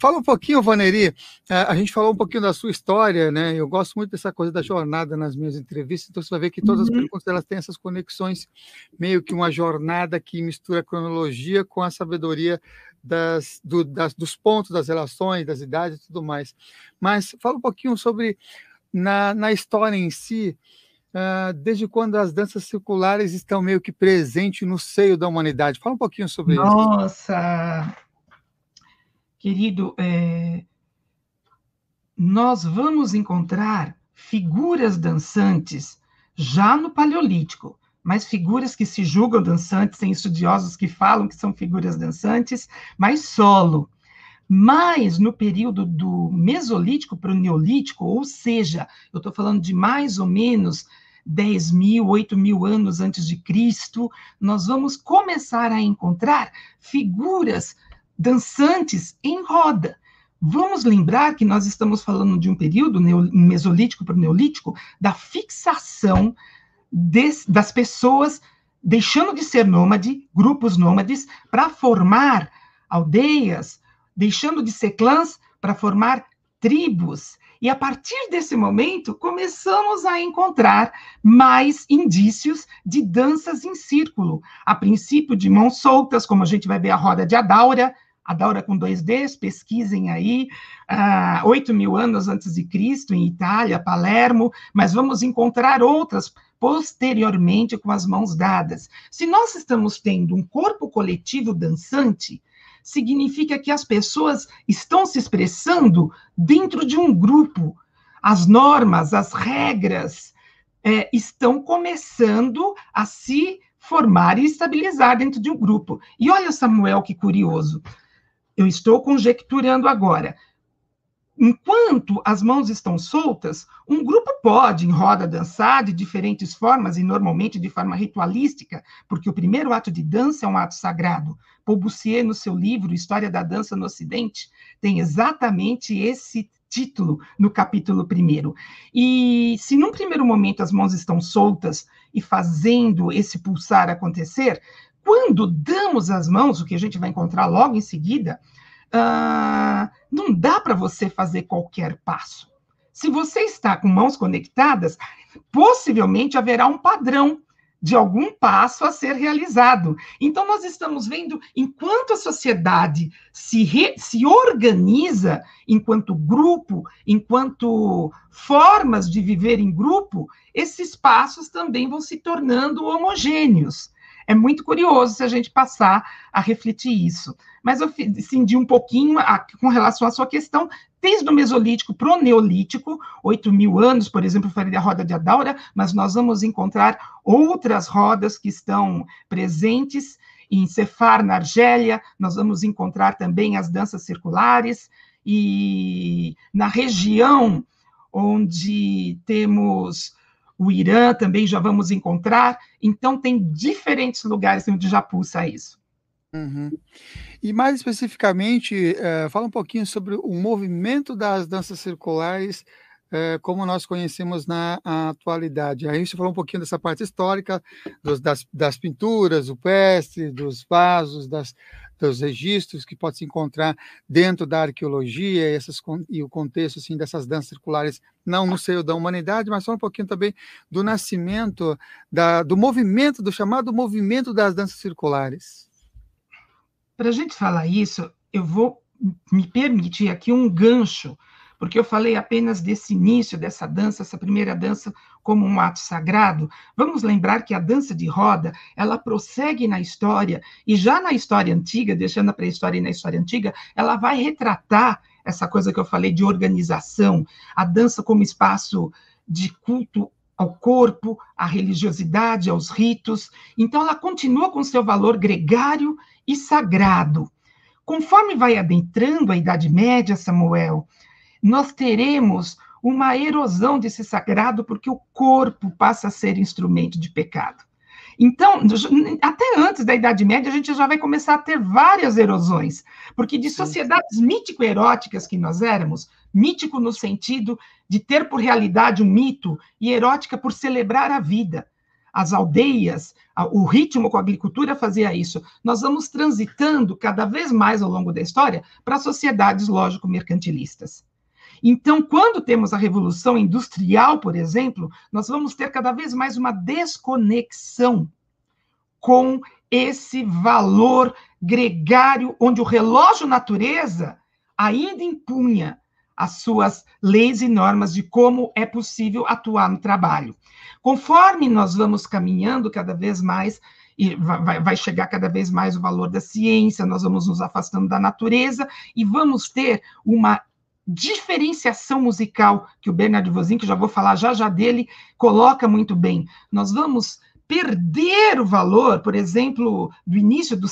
Fala um pouquinho, Vaneri, a gente falou um pouquinho da sua história, né? Eu gosto muito dessa coisa da jornada nas minhas entrevistas, então você vai ver que todas as perguntas elas têm essas conexões, meio que uma jornada que mistura a cronologia com a sabedoria dos pontos, das relações, das idades e tudo mais. Mas fala um pouquinho sobre, na história em si, desde quando as danças circulares estão meio que presentes no seio da humanidade. Fala um pouquinho sobre isso. Nossa, querido, nós vamos encontrar figuras dançantes já no Paleolítico, mas figuras que se julgam dançantes, tem estudiosos que falam que são figuras dançantes, mas solo. Mas no período do Mesolítico para o Neolítico, ou seja, eu estou falando de mais ou menos 10.000, 8.000 anos antes de Cristo, nós vamos começar a encontrar figuras dançantes em roda. Vamos lembrar que nós estamos falando de um período Mesolítico para o Neolítico, da fixação das pessoas deixando de ser nômade, grupos nômades, para formar aldeias, deixando de ser clãs para formar tribos. E a partir desse momento, começamos a encontrar mais indícios de danças em círculo. A princípio, de mãos soltas, como a gente vai ver a roda de Adáura com 2 Ds, pesquisem aí, 8.000 anos antes de Cristo, em Itália, Palermo, mas vamos encontrar outras posteriormente com as mãos dadas. Se nós estamos tendo um corpo coletivo dançante, significa que as pessoas estão se expressando dentro de um grupo. As normas, as regras estão começando a se formar e estabilizar dentro de um grupo. E olha, Samuel, que curioso. Eu estou conjecturando agora. Enquanto as mãos estão soltas, um grupo pode, em roda, dançar de diferentes formas, e normalmente de forma ritualística, porque o primeiro ato de dança é um ato sagrado. Paul Boursier, no seu livro História da Dança no Ocidente, tem exatamente esse título no capítulo 1. E se num primeiro momento as mãos estão soltas e fazendo esse pulsar acontecer, quando damos as mãos, o que a gente vai encontrar logo em seguida, não dá para você fazer qualquer passo. Se você está com mãos conectadas, possivelmente haverá um padrão de algum passo a ser realizado. Então, nós estamos vendo, enquanto a sociedade se organiza enquanto grupo, enquanto formas de viver em grupo, esses passos também vão se tornando homogêneos. É muito curioso se a gente passar a refletir isso. Mas eu cinди um pouquinho com relação à sua questão, desde o Mesolítico para o Neolítico, 8.000 anos, por exemplo, eu falei da roda de Adáura, mas nós vamos encontrar outras rodas que estão presentes em Cefar, na Argélia, nós vamos encontrar também as danças circulares, e na região onde temos o Irã também já vamos encontrar, então tem diferentes lugares onde já pulsa isso. Uhum. E mais especificamente, fala um pouquinho sobre o movimento das danças circulares, como nós conhecemos na atualidade. Aí você falou um pouquinho dessa parte histórica, das pinturas, do pestre, dos vasos, dos registros que pode se encontrar dentro da arqueologia e o contexto assim, dessas danças circulares, não no seio da humanidade, mas só um pouquinho também do nascimento, do movimento, do chamado movimento das danças circulares. Para a gente falar isso, eu vou me permitir aqui um gancho, porque eu falei apenas desse início dessa dança, essa primeira dança, como um ato sagrado. Vamos lembrar que a dança de roda, ela prossegue na história, e já na história antiga, deixando a pré-história e na história antiga, ela vai retratar essa coisa que eu falei de organização, a dança como espaço de culto ao corpo, à religiosidade, aos ritos. Então, ela continua com seu valor gregário e sagrado. Conforme vai adentrando a Idade Média, Samuel, nós teremos uma erosão desse sagrado, porque o corpo passa a ser instrumento de pecado. Então, até antes da Idade Média, a gente já vai começar a ter várias erosões, porque de sociedades mítico-eróticas que nós éramos, mítico no sentido de ter por realidade um mito, e erótica por celebrar a vida. as aldeias, o ritmo com a agricultura fazia isso. Nós vamos transitando cada vez mais ao longo da história para sociedades lógico-mercantilistas. Então, quando temos a Revolução Industrial, por exemplo, nós vamos ter cada vez mais uma desconexão com esse valor gregário, onde o relógio natureza ainda impunha as suas leis e normas de como é possível atuar no trabalho. Conforme nós vamos caminhando cada vez mais, e vai chegar cada vez mais o valor da ciência, nós vamos nos afastando da natureza e vamos ter uma diferenciação musical que o Bernard Voisin, que já vou falar já dele, coloca muito bem. Nós vamos perder o valor, por exemplo, do início do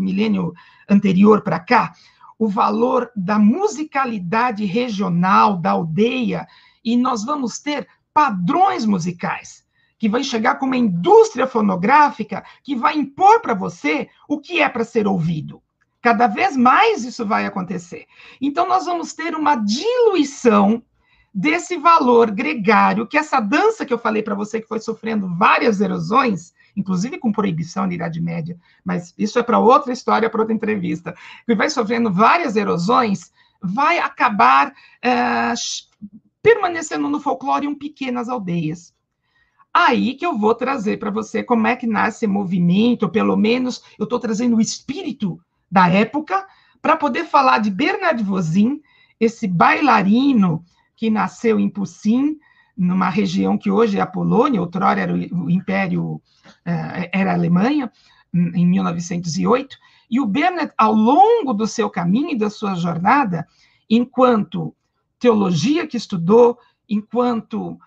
milênio anterior para cá, o valor da musicalidade regional, da aldeia, e nós vamos ter padrões musicais, que vai chegar com uma indústria fonográfica que vai impor para você o que é para ser ouvido. Cada vez mais isso vai acontecer. Então, nós vamos ter uma diluição desse valor gregário, que essa dança que eu falei para você, que foi sofrendo várias erosões, inclusive com proibição na Idade Média, mas isso é para outra história, para outra entrevista, que vai sofrendo várias erosões, vai acabar permanecendo no folclore em pequenas aldeias. Aí que eu vou trazer para você como é que nasce esse movimento, ou pelo menos eu estou trazendo o espírito da época, para poder falar de Bernard Voisin, esse bailarino que nasceu em Poussin, numa região que hoje é a Polônia, outrora era o Império, era a Alemanha, em 1908, e o Bernard, ao longo do seu caminho e da sua jornada, enquanto teologia que estudou, enquanto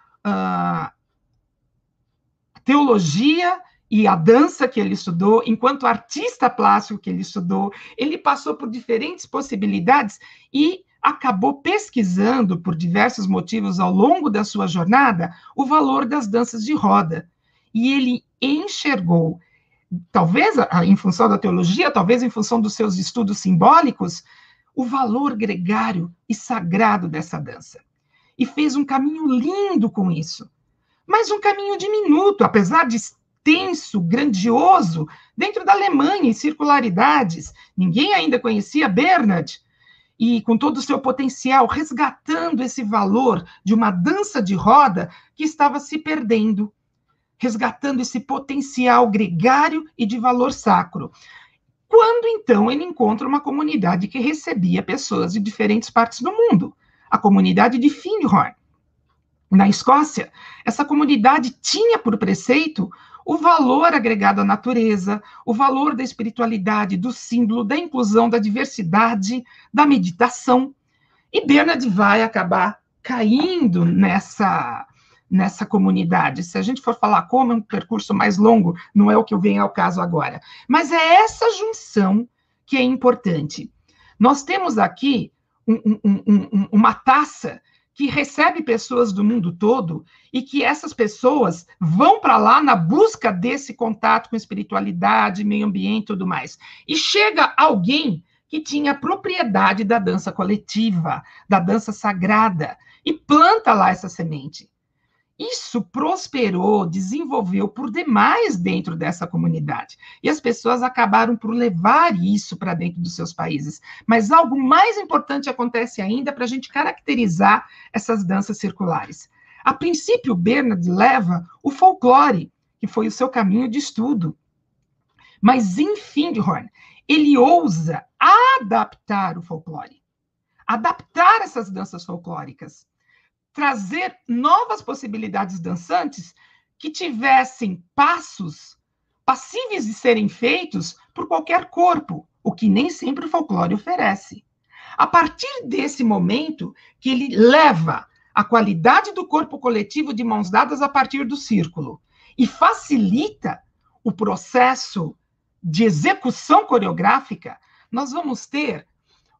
teologia e a dança que ele estudou, enquanto artista plástico que ele estudou, ele passou por diferentes possibilidades e acabou pesquisando, por diversos motivos ao longo da sua jornada, o valor das danças de roda. E ele enxergou, talvez em função da teologia, talvez em função dos seus estudos simbólicos, o valor gregário e sagrado dessa dança. E fez um caminho lindo com isso. Mas um caminho diminuto, apesar de extenso, grandioso, dentro da Alemanha, em circularidades. Ninguém ainda conhecia Bernard, e com todo o seu potencial, resgatando esse valor de uma dança de roda que estava se perdendo, resgatando esse potencial gregário e de valor sacro. Quando, então, ele encontra uma comunidade que recebia pessoas de diferentes partes do mundo, a comunidade de Findhorn, na Escócia. Essa comunidade tinha por preceito o valor agregado à natureza, o valor da espiritualidade, do símbolo, da inclusão, da diversidade, da meditação. E Bernard vai acabar caindo nessa comunidade. Se a gente for falar como, é um percurso mais longo, não é o que vem ao caso agora. Mas é essa junção que é importante. Nós temos aqui uma taça que recebe pessoas do mundo todo e que essas pessoas vão para lá na busca desse contato com espiritualidade, meio ambiente e tudo mais. E chega alguém que tinha propriedade da dança coletiva, da dança sagrada, e planta lá essa semente. Isso prosperou, desenvolveu por demais dentro dessa comunidade. E as pessoas acabaram por levar isso para dentro dos seus países. Mas algo mais importante acontece ainda para a gente caracterizar essas danças circulares. A princípio, Bernard leva o folclore, que foi o seu caminho de estudo. Mas em Findhorn, ele ousa adaptar o folclore, adaptar essas danças folclóricas, trazer novas possibilidades dançantes que tivessem passos passíveis de serem feitos por qualquer corpo, o que nem sempre o folclore oferece. A partir desse momento que ele leva a qualidade do corpo coletivo de mãos dadas a partir do círculo e facilita o processo de execução coreográfica, nós vamos ter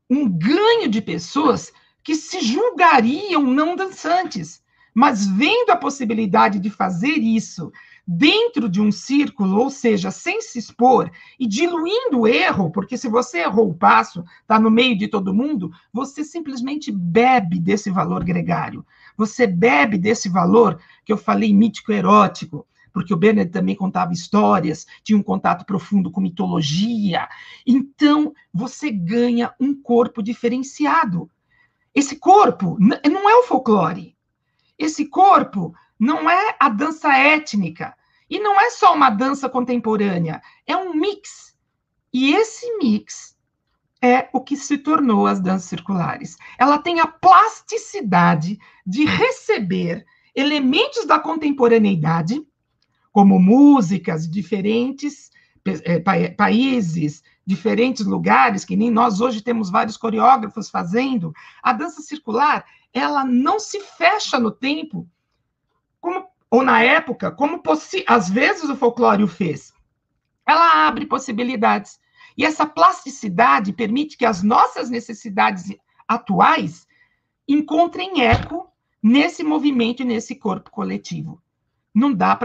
um ganho de pessoas que se julgariam não dançantes, mas vendo a possibilidade de fazer isso dentro de um círculo, ou seja, sem se expor e diluindo o erro, porque se você errou o passo, está no meio de todo mundo, você simplesmente bebe desse valor gregário. você bebe desse valor que eu falei mítico-erótico, porque o Bernard também contava histórias, tinha um contato profundo com mitologia. Então, você ganha um corpo diferenciado. Esse corpo não é o folclore. Esse corpo não é a dança étnica. E não é só uma dança contemporânea. É um mix. E esse mix é o que se tornou as danças circulares. Ela tem a plasticidade de receber elementos da contemporaneidade, como músicas de diferentes países, diferentes lugares, que nem nós hoje temos vários coreógrafos fazendo. A dança circular, ela não se fecha no tempo, ou na época, como às vezes o folclore o fez. Ela abre possibilidades. E essa plasticidade permite que as nossas necessidades atuais encontrem eco nesse movimento e nesse corpo coletivo. Não dá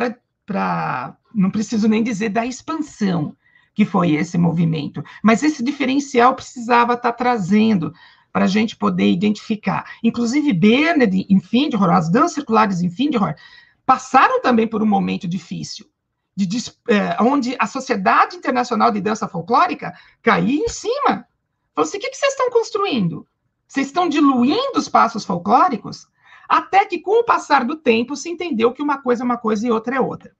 não preciso nem dizer da expansão que foi esse movimento, mas esse diferencial precisava estar trazendo para a gente poder identificar. Inclusive, Bernard em Findhorn, as danças circulares em Findhorn, passaram também por um momento difícil, onde a Sociedade Internacional de Dança Folclórica caía em cima. Falou assim, o que vocês estão construindo? Vocês estão diluindo os passos folclóricos? Até que, com o passar do tempo, se entendeu que uma coisa é uma coisa e outra é outra.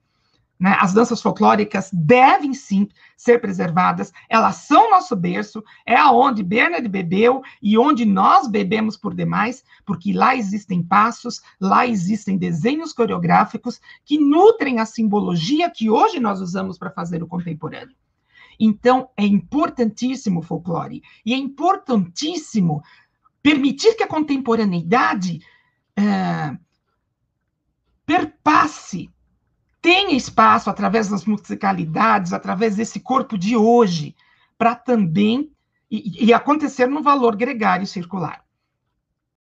Né? As danças folclóricas devem, sim, ser preservadas. Elas são nosso berço, é aonde Bernard bebeu e onde nós bebemos por demais, porque lá existem passos, lá existem desenhos coreográficos que nutrem a simbologia que hoje nós usamos para fazer o contemporâneo. Então, é importantíssimo o folclore, e é importantíssimo permitir que a contemporaneidade perpasse, tenha espaço através das musicalidades, através desse corpo de hoje, para também e acontecer no valor gregário circular.